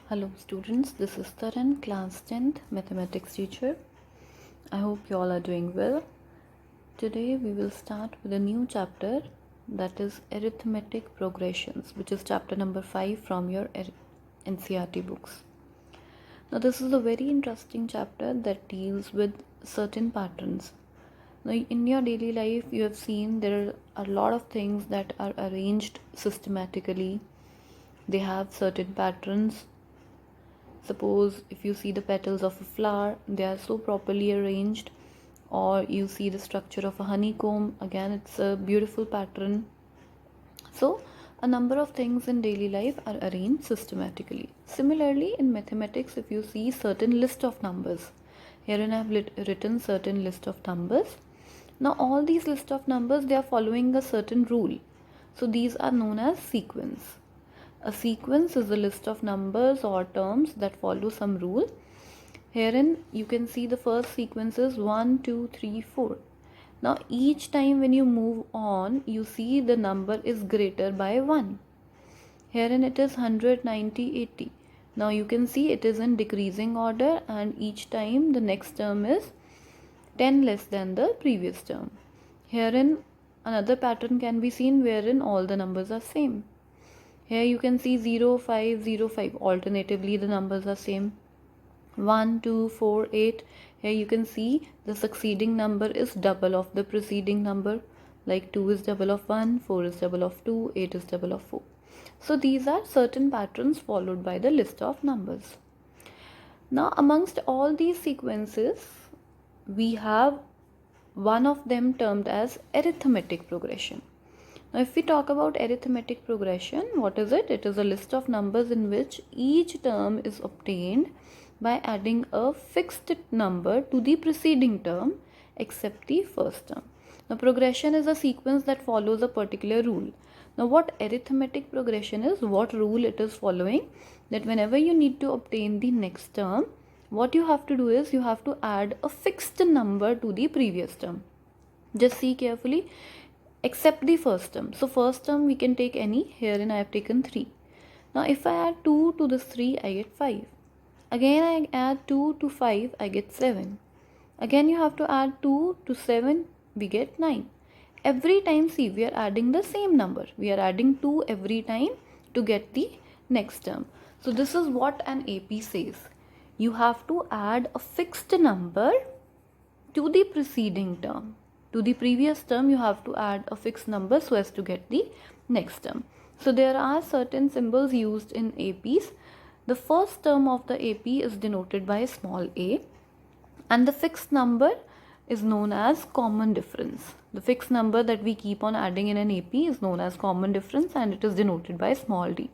Hello students, this is Taran, class 10th mathematics teacher. I hope you all are doing well. Today we will start with a new chapter, that is arithmetic progressions, which is chapter number 5 from your NCERT books. Now this is a very interesting chapter that deals with certain patterns. Now in your daily life you have seen there are a lot of things that are arranged systematically. They have certain patterns. Suppose if you see the petals of a flower, they are so properly arranged, or you see the structure of a honeycomb, again it's a beautiful pattern. So a number of things in daily life are arranged systematically. Similarly in mathematics, if you see certain list of numbers, herein I have written certain list of numbers. Now all these list of numbers, they are following a certain rule, so these are known as sequence. A sequence is a list of numbers or terms that follow some rule. Herein you can see the first sequence is 1, 2, 3, 4. Now each time when you move on, you see the number is greater by 1. Herein it is 100, 90, 80. Now you can see it is in decreasing order, and each time the next term is 10 less than the previous term. Herein another pattern can be seen wherein all the numbers are same. Here you can see 0, 5, 0, 5. Alternatively, the numbers are same. 1, 2, 4, 8. Here you can see the succeeding number is double of the preceding number. Like 2 is double of 1, 4 is double of 2, 8 is double of 4. So these are certain patterns followed by the list of numbers. Now amongst all these sequences, we have one of them termed as arithmetic progression. Now if we talk about arithmetic progression, what is it? It is a list of numbers in which each term is obtained by adding a fixed number to the preceding term except the first term. Now progression is a sequence that follows a particular rule. Now what arithmetic progression is, what rule it is following, that whenever you need to obtain the next term, what you have to do is you have to add a fixed number to the previous term. Just see carefully, except the first term. So first term we can take any. Herein I have taken 3. Now if I add 2 to this 3, I get 5. Again I add 2 to 5, I get 7. Again you have to add 2 to 7, we get 9. Every time, see, we are adding the same number. We are adding 2 every time to get the next term. So this is what an AP says. You have to add a fixed number to the preceding term. To the previous term, you have to add a fixed number so as to get the next term. So there are certain symbols used in APs. The first term of the AP is denoted by small a, and the fixed number is known as common difference. The fixed number that we keep on adding in an AP is known as common difference, and it is denoted by small d.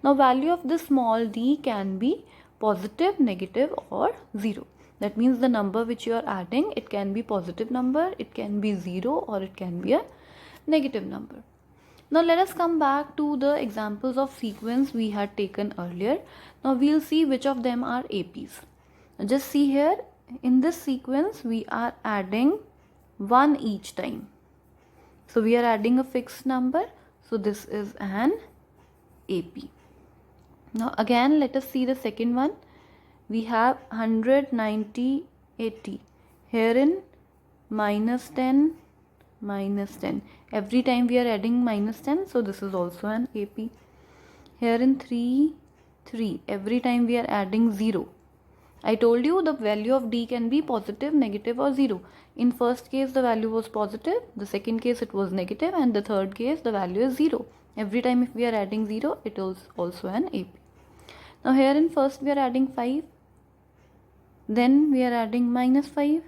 Now value of this small d can be positive, negative, or 0. That means the number which you are adding, it can be positive number, it can be 0, or it can be a negative number. Now let us come back to the examples of sequence we had taken earlier. Now we'll see which of them are APs. Now just see here, in this sequence we are adding 1 each time. So we are adding a fixed number. So this is an AP. Now again let us see the second one. We have 100, 90, 80. Herein minus 10, minus 10. Every time we are adding minus 10, so this is also an AP. Herein 3, 3. Every time we are adding 0. I told you the value of d can be positive, negative, or 0. In first case the value was positive, the second case it was negative, and the third case the value is 0. Every time if we are adding 0, it is also an AP. Now here in first we are adding 5, then we are adding minus 5,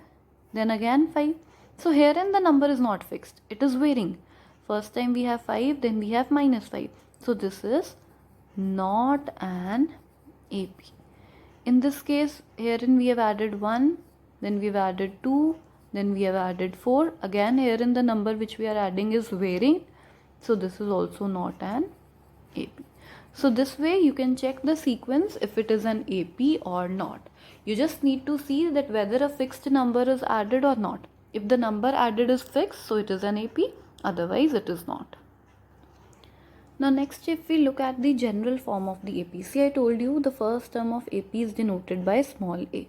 then again 5. So herein the number is not fixed, it is varying. First time we have 5, then we have minus 5. So this is not an AP. In this case, herein we have added 1, then we have added 2, then we have added 4. Again herein the number which we are adding is varying. So this is also not an AP. So this way you can check the sequence if it is an AP or not. You just need to see that whether a fixed number is added or not. If the number added is fixed, so it is an AP, otherwise it is not. Now next, if we look at the general form of the AP, see I told you the first term of AP is denoted by small a,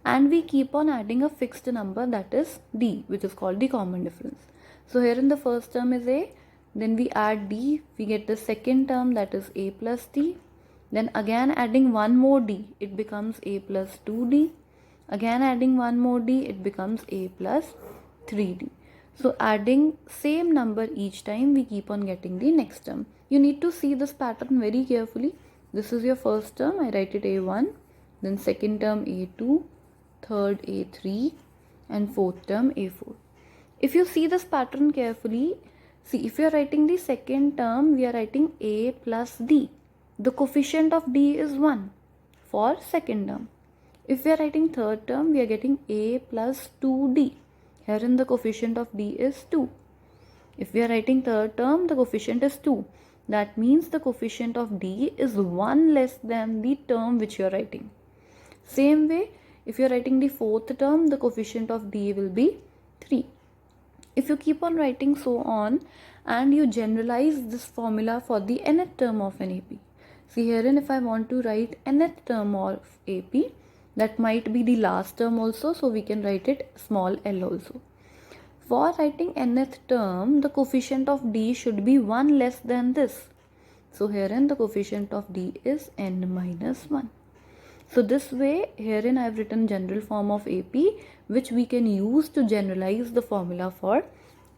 and we keep on adding a fixed number, that is D, which is called the common difference. So here in the first term is a, then we add D, we get the second term, that is a plus D, then again adding one more D, it becomes a plus 2D, again adding one more D, it becomes a plus 3D. So adding same number each time, we keep on getting the next term. You need to see this pattern very carefully. This is your first term, I write it A1, then second term A2, third A3, and fourth term A4. If you see this pattern carefully, see, if you are writing the second term, we are writing A plus D. The coefficient of D is 1 for second term. If we are writing third term, we are getting A plus 2D. Herein the coefficient of D is 2. If we are writing third term, the coefficient is 2. That means the coefficient of D is 1 less than the term which you are writing. Same way, if you are writing the fourth term, the coefficient of D will be 3. If you keep on writing so on, and you generalize this formula for the nth term of an AP. See herein, if I want to write nth term of AP, that might be the last term also, so we can write it small l also. For writing nth term, the coefficient of D should be 1 less than this. So herein the coefficient of D is n minus 1. So this way, herein I have written general form of AP, which we can use to generalize the formula for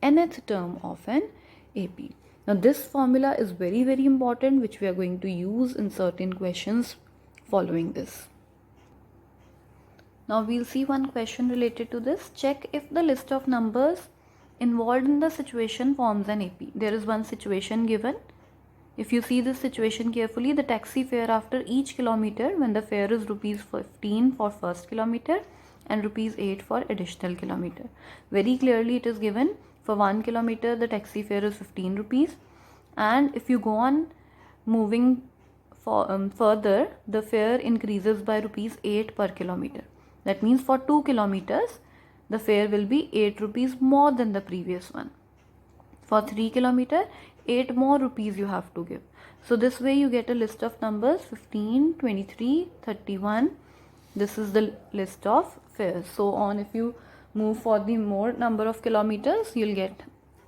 nth term of an AP. Now this formula is very important, which we are going to use in certain questions following this. Now we'll see one question related to this. Check if the list of numbers involved in the situation forms an AP. There is one situation given. If you see this situation carefully, the taxi fare after each kilometer, when the fare is rupees 15 for first kilometer and rupees 8 for additional kilometer. Very clearly it is given for 1 kilometer the taxi fare is 15 rupees, and if you go on moving further, the fare increases by rupees 8 per kilometer. That means for 2 kilometers, the fare will be 8 rupees more than the previous one. For 3 kilometers, 8 more rupees you have to give. So this way you get a list of numbers 15, 23, 31. This is the list of fares. So on, if you move for the more number of kilometers, you'll get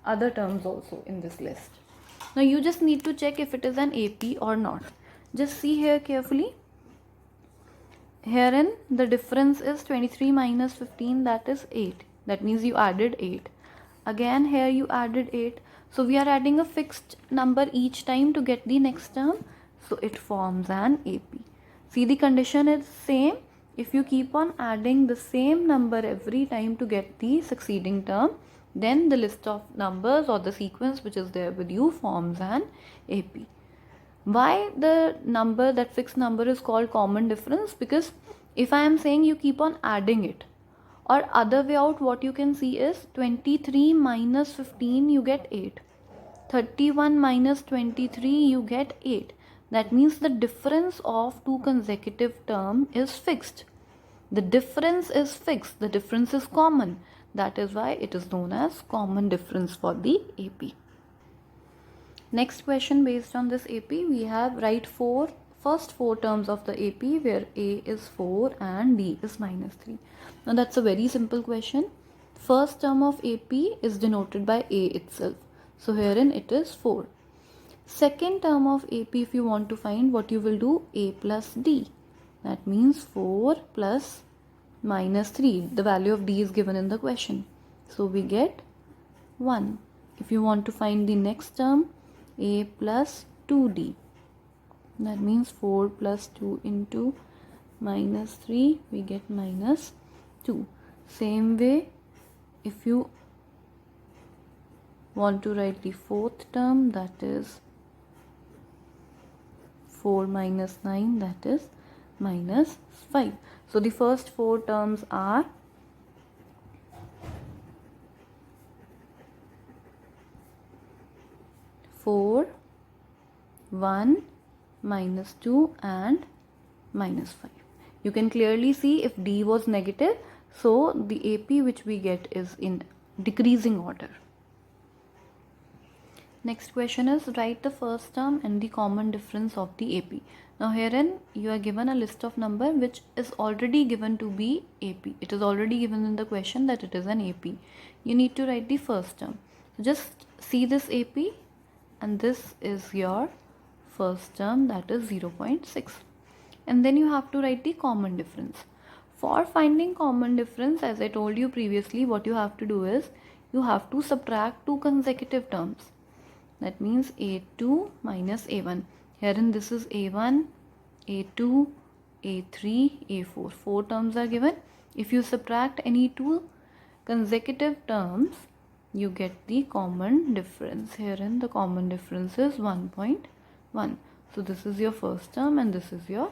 other terms also in this list. Now you just need to check if it is an AP or not. Just see here carefully. Herein the difference is 23 minus 15, that is 8. That means you added 8. Again here you added 8. So we are adding a fixed number each time to get the next term. So it forms an AP. See, the condition is same. If you keep on adding the same number every time to get the succeeding term, then the list of numbers or the sequence which is there with you forms an AP. Why the number, that fixed number, is called common difference? Because if I am saying you keep on adding it, or other way out, what you can see is 23 minus 15 you get 8, 31 minus 23 you get 8. That means the difference of two consecutive terms is fixed. The difference is fixed, the difference is common. That is why it is known as common difference for the AP. Next question based on this AP, we have write first four terms of the AP where A is 4 and D is minus 3. Now that's a very simple question. First term of AP is denoted by A itself. So herein it is 4. Second term of AP, if you want to find, what you will do, A plus D. That means 4 plus minus 3. The value of D is given in the question. So we get 1. If you want to find the next term, A plus 2D. That means 4 plus 2 into minus 3, we get minus 2. Same way, if you want to write the fourth term, that is 4 minus 9, that is minus 5. So the first four terms are 4, 1, minus 2 and minus 5. You can clearly see if D was negative, so the AP which we get is in decreasing order. Next question is write the first term and the common difference of the AP. Now herein you are given a list of number which is already given to be AP. It is already given in the question that it is an AP. You need to write the first term. So just see this AP and this is your first term, that is 0.6. And then you have to write the common difference. For finding common difference, as I told you previously, what you have to do is you have to subtract two consecutive terms. That means A2 minus A1. Herein this is A1, A2, A3, A4. 4 terms are given. If you subtract any two consecutive terms, you get the common difference. Herein the common difference is 1.1. So this is your first term and this is your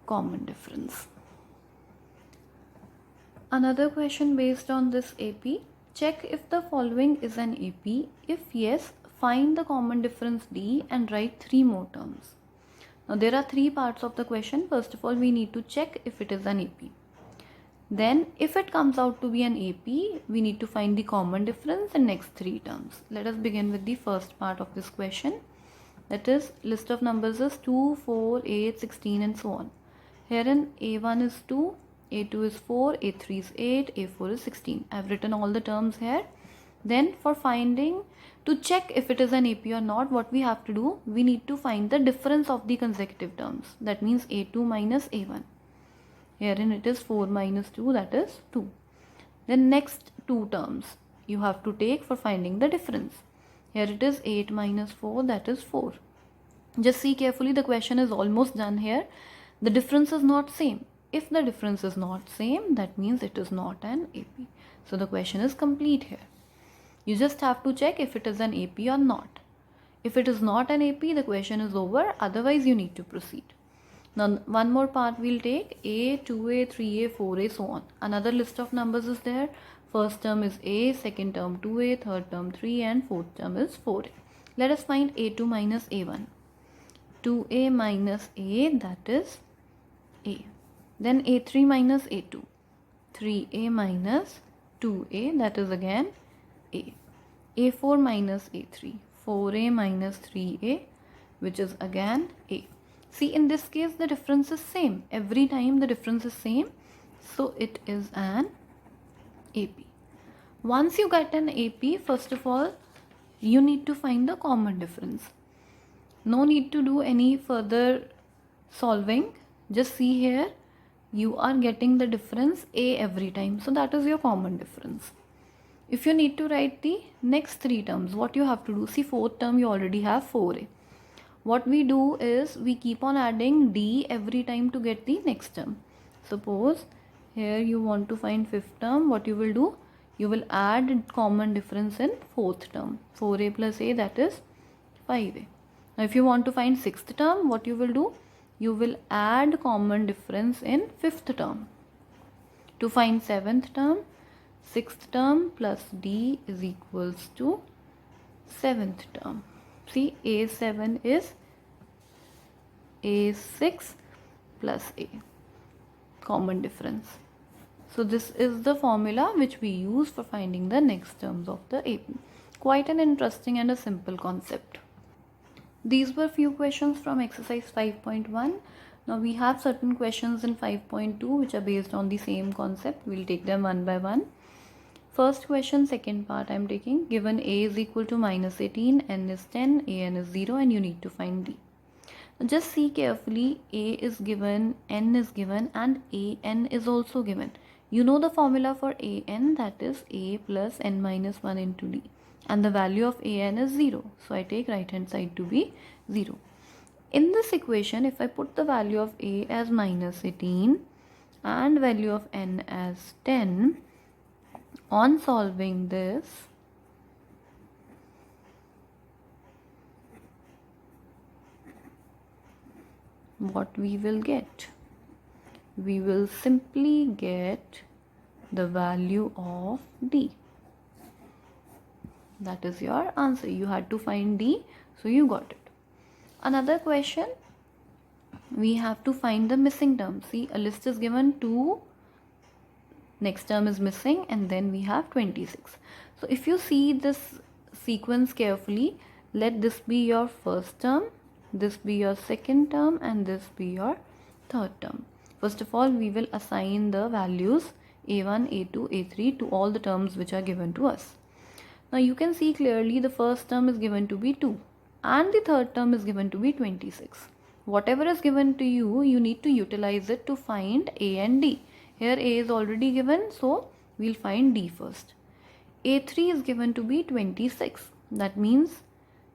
common difference. Another question based on this AP. Check if the following is an AP. If yes, find the common difference D and write 3 more terms. Now there are 3 parts of the question. First of all, we need to check if it is an AP. Then if it comes out to be an AP, we need to find the common difference in next 3 terms. Let us begin with the first part of this question. That is, list of numbers is 2, 4, 8, 16 and so on. Herein A1 is 2, A2 is 4, A3 is 8, A4 is 16. I have written all the terms here. Then for finding, to check if it is an AP or not, what we have to do, we need to find the difference of the consecutive terms. That means A2 minus A1. Herein it is 4 minus 2, that is 2. Then next 2 terms you have to take for finding the difference. Here it is 8 minus 4, that is 4. Just see carefully, the question is almost done here. The difference is not same. If the difference is not same, that means it is not an AP. So the question is complete here. You just have to check if it is an AP or not. If it is not an AP, the question is over. Otherwise, you need to proceed. Now, one more part we'll take. A, 2A, 3A, 4A, so on. Another list of numbers is there. First term is A, second term 2A, third term 3 and fourth term is 4A. Let us find A2 minus A1. 2A minus A, that is A. Then A3 minus A2. 3A minus 2A, that is again A. A4 minus A3. 4A minus 3A, which is again A. See, in this case the difference is same. Every time the difference is same. So it is an AP. Once you get an AP, first of all, you need to find the common difference. No need to do any further solving. Just see here, you are getting the difference A every time. So that is your common difference. If you need to write the next 3 terms, what you have to do? See, fourth term you already have 4A. What we do is we keep on adding D every time to get the next term. Suppose here you want to find 5th term. What you will do? You will add common difference in 4th term. 4A plus A, that is 5A. Now if you want to find 6th term, what you will do? You will add common difference in 5th term. To find 7th term, 6th term plus D is equals to 7th term. See, A7 is A6 plus A, common difference. So this is the formula which we use for finding the next terms of the AP. Quite an interesting and a simple concept. These were few questions from exercise 5.1. Now we have certain questions in 5.2 which are based on the same concept. We'll take them one by one. First question, second part I am taking. Given A is equal to minus 18, N is 10, AN is 0 and you need to find D. Now just see carefully, A is given, N is given and AN is also given. You know the formula for AN, that is A plus N minus 1 into D. And the value of AN is 0. So I take right hand side to be 0. In this equation, if I put the value of A as minus 18 and value of N as 10, on solving this, what we will get? We will simply get the value of D. That is your answer. You had to find D, so you got it. Another question, we have to find the missing term. See, a list is given, 2, next term is missing, and then we have 26. So if you see this sequence carefully, Let this be your first term, this be your second term, and this be your third term. First of all, we will assign the values a1, a2, a3 to all the terms which are given to us. Now you can see clearly the first term is given to be 2 and the third term is given to be 26. Whatever is given to you, you need to utilize it to find a and d. Here a is already given, so we'll find d first. A3 is given to be 26. That means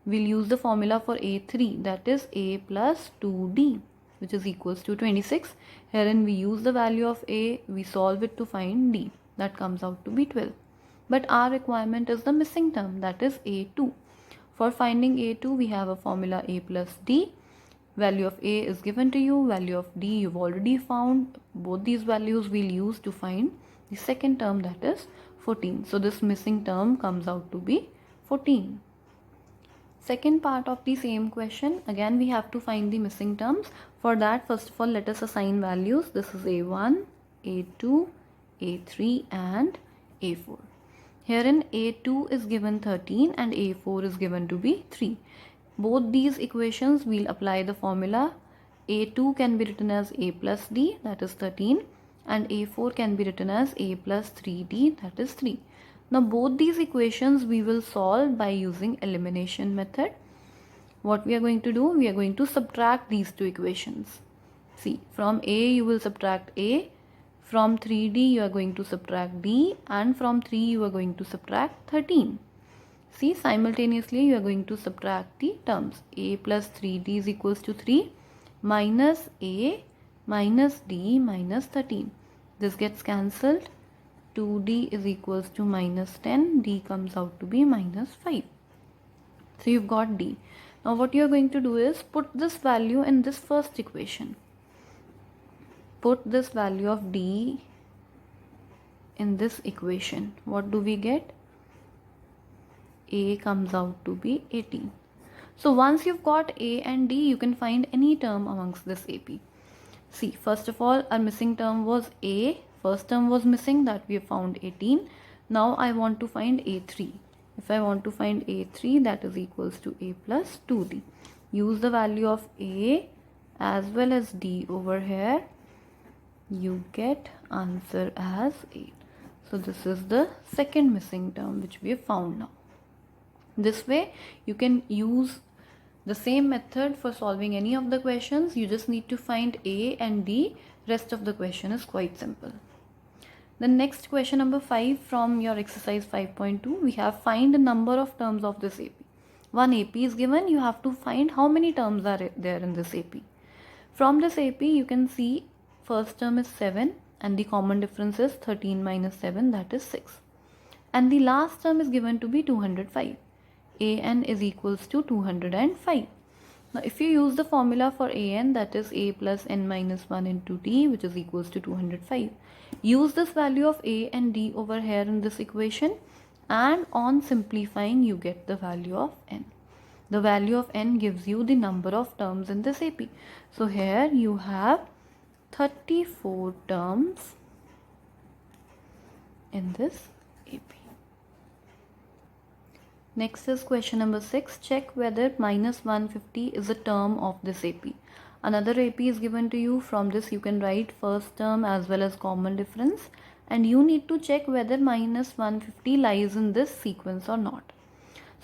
we'll use the formula for A3, that is A plus 2D, which is equals to 26. Herein we use the value of A, we solve it to find D. That comes out to be 12. But our requirement is the missing term, that is A2. For finding A2, we have a formula A plus D. Value of A is given to you, value of D you've already found. Both these values we'll use to find the second term, that is 14. So this missing term comes out to be 14. Second part of the same question, again we have to find the missing terms. For that, first of all, let us assign values. This is A1, A2, A3 and A4. Herein A2 is given 13 and A4 is given to be 3. Both these equations we'll apply the formula. A2 can be written as A plus D, that is 13, and A4 can be written as A plus 3D, that is 3. Now both these equations we will solve by using elimination method. What we are going to do, we are going to subtract these two equations. See, from A you will subtract A, from 3D you are going to subtract D, and from 3 you are going to subtract 13. See, simultaneously you are going to subtract the terms. A plus 3D is equals to 3 minus A minus D minus 13. This gets cancelled. 2D is equals to minus 10. D comes out to be minus 5. So you've got D. Now what you are going to do is put this value in this first equation. Put this value of D in this equation. What do we get? A comes out to be 18. So once you've got A and D, you can find any term amongst this AP. See, first of all, our missing term was A. First term was missing, that we have found 18. Now I want to find A3. If I want to find A3, that is equals to A plus 2D. Use the value of A as well as D over here. You get answer as 8. So this is the second missing term which we have found now. This way you can use the same method for solving any of the questions. You just need to find A and D. Rest of the question is quite simple. The next question number 5 from your exercise 5.2, we have find the number of terms of this AP. One AP is given, you have to find how many terms are there in this AP. From this AP you can see first term is 7 and the common difference is 13 minus 7, that is 6. And the last term is given to be 205. An is equals to 205. Now if you use the formula for An, that is A plus n minus 1 into D, which is equals to 205. Use this value of A and D over here in this equation, and on simplifying you get the value of n. The value of n gives you the number of terms in this AP. So here you have 34 terms in this AP. Next is question number 6. Check whether minus 150 is a term of this AP. Another AP is given to you. From this you can write first term as well as common difference, and you need to check whether minus 150 lies in this sequence or not.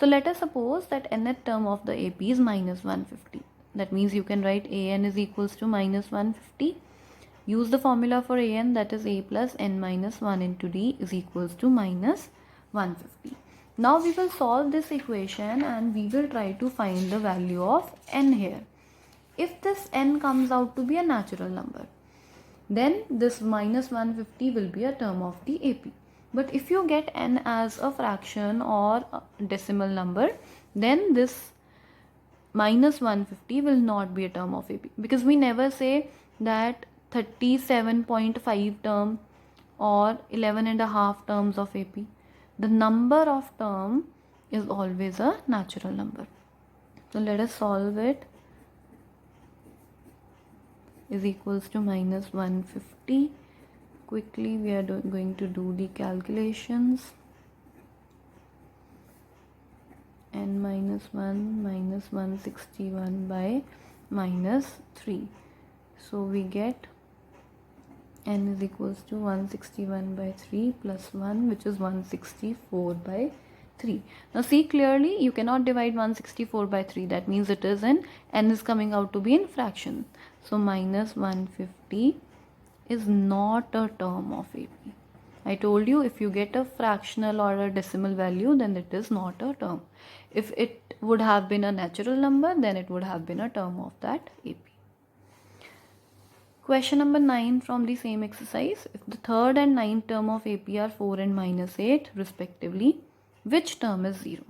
So let us suppose that nth term of the AP is minus 150. That means you can write An is equals to minus 150. Use the formula for An, that is A plus n minus 1 into D is equals to minus 150. Now we will solve this equation and we will try to find the value of n here. If this n comes out to be a natural number, then this minus 150 will be a term of the AP. But if you get n as a fraction or a decimal number, then this minus 150 will not be a term of AP, because we never say that 37.5 term or 11.5 terms of AP. The number of term is always a natural number. So let us solve it. Is equals to minus 150. Quickly we are going to do the calculations. N n minus 1 minus 161 by minus 3. So we get n is equals to 161 by 3 plus 1, which is 164 by 3. Now see clearly, you cannot divide 164 by 3. That means it is in, n is coming out to be in fraction. So minus 150 is not a term of AP. I told you, if you get a fractional or a decimal value, then it is not a term. If it would have been a natural number, then it would have been a term of that AP. Question number 9 from the same exercise. If the third and ninth term of AP are 4 and minus 8 respectively, which term is 0?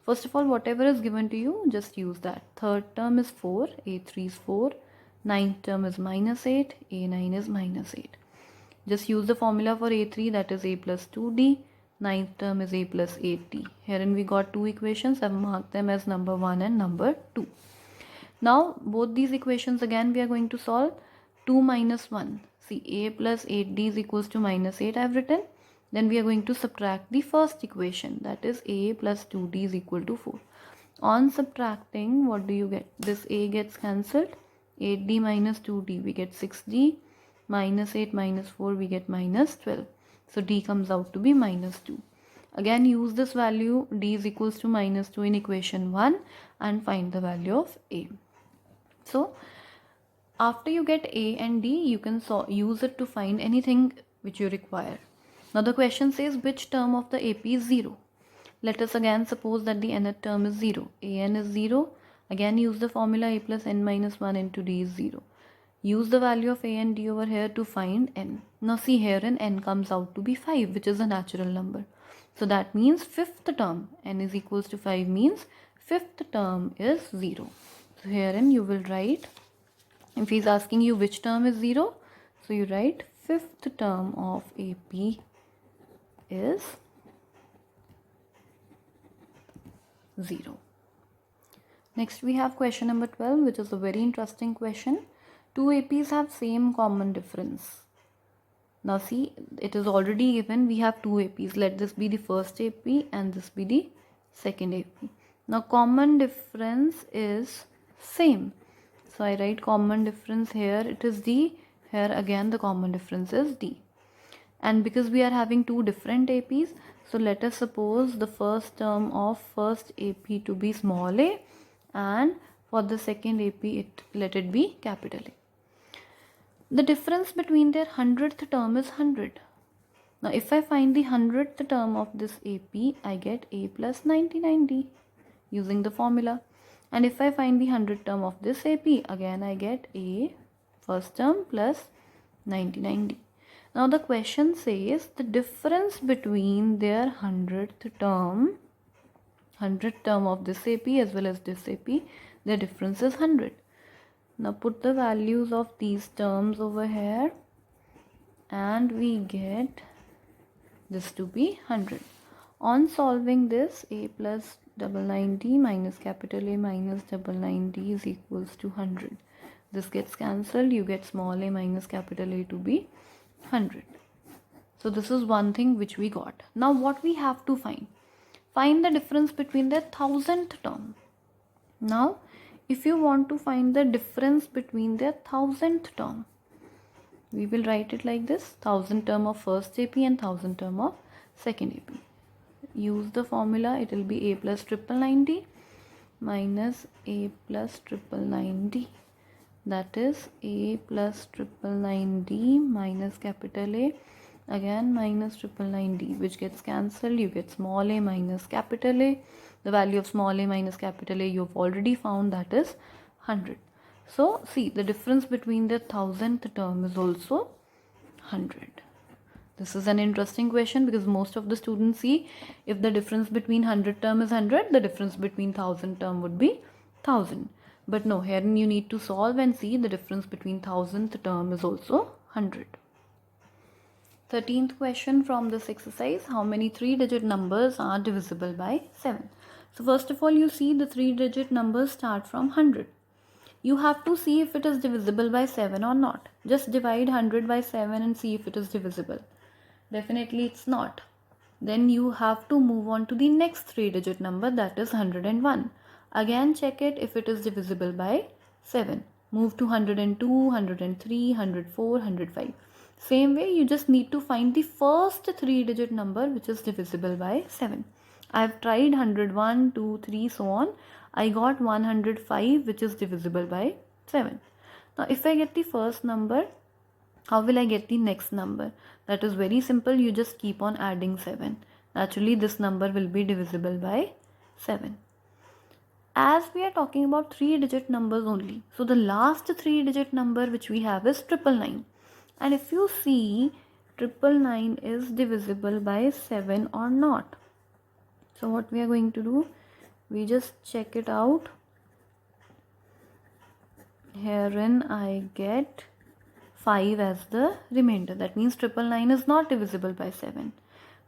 First of all, whatever is given to you, just use that. Third term is 4, A3 is 4. Ninth term is minus 8, A9 is minus 8. Just use the formula for A3, that is A plus 2D. Ninth term is A plus 8D. Herein we got two equations. I've marked them as number 1 and number 2. Now, both these equations again we are going to solve. 2 minus 1. See, A plus 8D is equals to minus 8 I have written. Then we are going to subtract the first equation, that is A plus 2D is equal to 4. On subtracting, what do you get? This A gets cancelled. 8D minus 2D, we get 6D. Minus 8 minus 4, we get minus 12. So D comes out to be minus 2. Again, use this value, D is equals to minus 2 in equation 1 and find the value of A. So, after you get A and D, you can use it to find anything which you require. Now the question says which term of the AP is 0. Let us again suppose that the nth term is 0. An is 0. Again use the formula A plus n minus 1 into D is 0. Use the value of A and D over here to find n. Now see here, n comes out to be 5, which is a natural number. So that means fifth term, n is equals to 5 means fifth term is 0. So herein you will write, if he is asking you which term is 0, so you write fifth term of AP is 0. Next we have question number 12, which is a very interesting question. Two APs have same common difference. Now see, it is already given we have two APs. Let this be the first AP and this be the second AP. Now common difference is same. So I write common difference here, it is D. Here again the common difference is D. And because we are having two different APs, so let us suppose the first term of first AP to be small a, and for the second AP let it be capital A. The difference between their 100th term is 100. Now if I find the 100th term of this AP, I get A plus 99D using the formula. And if I find the 100th term of this AP, again I get A first term plus 99D. Now the question says the difference between their 100th term of this AP as well as this AP, their difference is 100. Now put the values of these terms over here and we get this to be 100. On solving this, A plus 99D minus capital A minus 99D is equals to 100. This gets cancelled, you get small a minus capital A to be 100. So this is one thing which we got. Now what we have to find? Find the difference between their 1000th term. Now if you want to find the difference between their 1000th term, we will write it like this: 1000 term of first AP and 1000 term of second AP. Use the formula, it will be A plus 999D minus A plus 999D. That is A plus 999D minus capital A, again minus 999D, which gets cancelled. You get small a minus capital A. The value of small a minus capital A you have already found, that is 100. So see, the difference between the 1000th term is also 100. This is an interesting question because most of the students see if the difference between 100 term is 100, the difference between 1000 term would be 1000. But no, here you need to solve and see the difference between 1000th term is also 100. 13th question from this exercise: how many 3-digit numbers are divisible by 7? So first of all, you see the 3-digit numbers start from 100. You have to see if it is divisible by 7 or not. Just divide 100 by 7 and see if it is divisible. Definitely it's not. Then you have to move on to the next 3-digit number, that is 101. Again check it if it is divisible by 7. Move to 102, 103, 104, 105. Same way, you just need to find the first 3-digit number which is divisible by 7. I have tried 101, 2, 3, so on. I got 105 which is divisible by 7. Now if I get the first number, how will I get the next number? That is very simple. You just keep on adding 7. Naturally, this number will be divisible by 7. As we are talking about 3-digit numbers only, so the last 3-digit number which we have is 999. And if you see, 999 is divisible by 7 or not. So what we are going to do, we just check it out. Herein I get 5 as the remainder. That means 999 is not divisible by 7.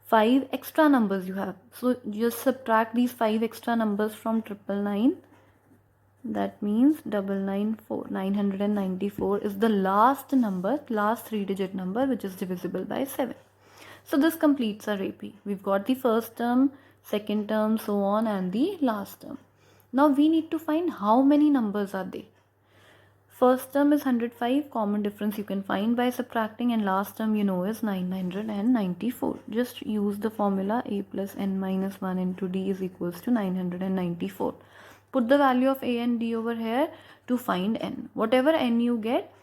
5 extra numbers you have. So just subtract these 5 extra numbers from 999. That means 994. 994 is the last number, last 3-digit number which is divisible by 7. So this completes our AP. We've got the first term, second term, so on, and the last term. Now we need to find how many numbers are they. First term is 105, common difference you can find by subtracting, and last term you know is 994. Just use the formula a plus n minus 1 into d is equals to 994. Put the value of a and d over here to find n. Whatever n you get,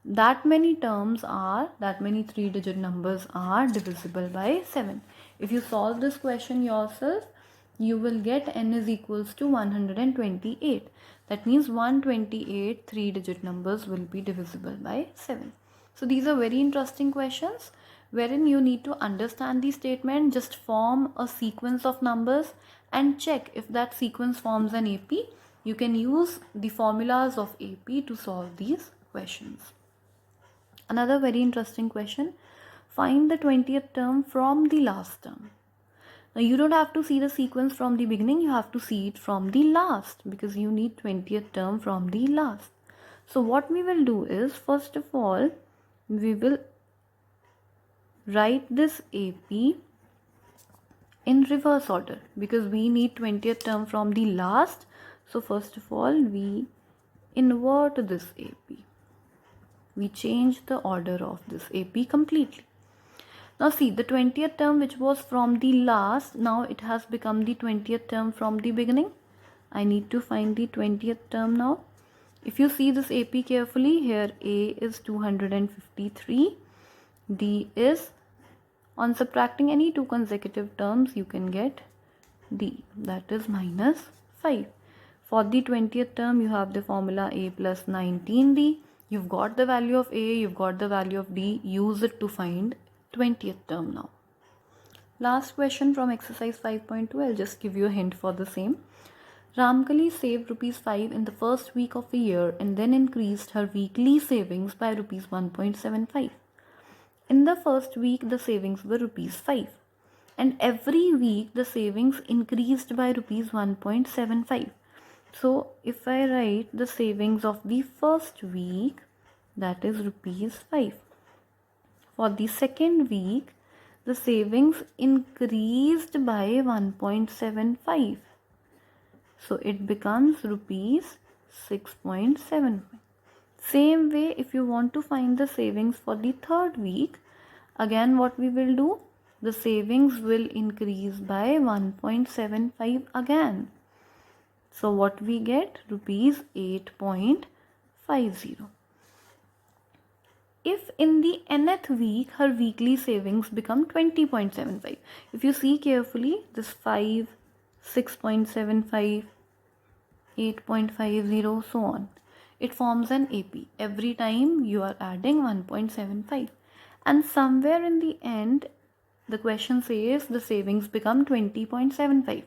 that many terms are, that many 3-digit numbers are divisible by 7. If you solve this question yourself, you will get n is equals to 128. That means 128 3-digit numbers will be divisible by 7. So these are very interesting questions wherein you need to understand the statement, just form a sequence of numbers and check if that sequence forms an AP. You can use the formulas of AP to solve these questions. Another very interesting question, find the 20th term from the last term. Now you don't have to see the sequence from the beginning, you have to see it from the last because you need 20th term from the last. So what we will do is, first of all, we will write this AP in reverse order because we need 20th term from the last. So first of all, we invert this AP. We change the order of this AP completely. Now see, the 20th term which was from the last, now it has become the 20th term from the beginning. I need to find the 20th term now. If you see this AP carefully, here A is 253, D is, on subtracting any two consecutive terms, you can get D, that is minus 5. For the 20th term, you have the formula A plus 19D. You've got the value of A, you've got the value of D, use it to find 20th term now. Last question from exercise 5.2. I'll just give you a hint for the same. Ramkali saved rupees 5 in the first week of the year and then increased her weekly savings by rupees 1.75. In the first week, the savings were rupees 5. And every week, the savings increased by rupees 1.75. So, if I write the savings of the first week, that is rupees 5. For the second week, the savings increased by 1.75. So it becomes rupees 6.75. Same way, if you want to find the savings for the third week, again what we will do, the savings will increase by 1.75 again. So what we get, rupees 8.50. If in the nth week her weekly savings become 20.75, if you see carefully, this 5, 6.75, 8.50, so on, it forms an AP. Every time you are adding 1.75, and somewhere in the end, the question says the savings become 20.75.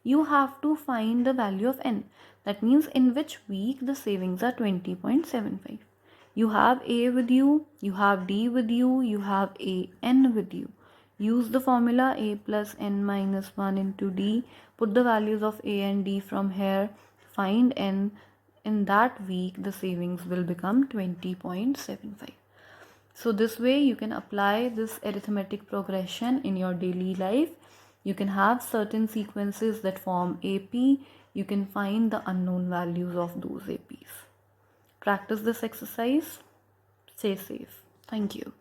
You have to find the value of n. That means in which week the savings are 20.75. You have A with you, you have D with you, you have A n with you. Use the formula A plus n minus 1 into D. Put the values of A and D from here. Find n. In that week, the savings will become 20.75. So this way you can apply this arithmetic progression in your daily life. You can have certain sequences that form AP. You can find the unknown values of those APs. Practice this exercise. Stay safe. Thank you.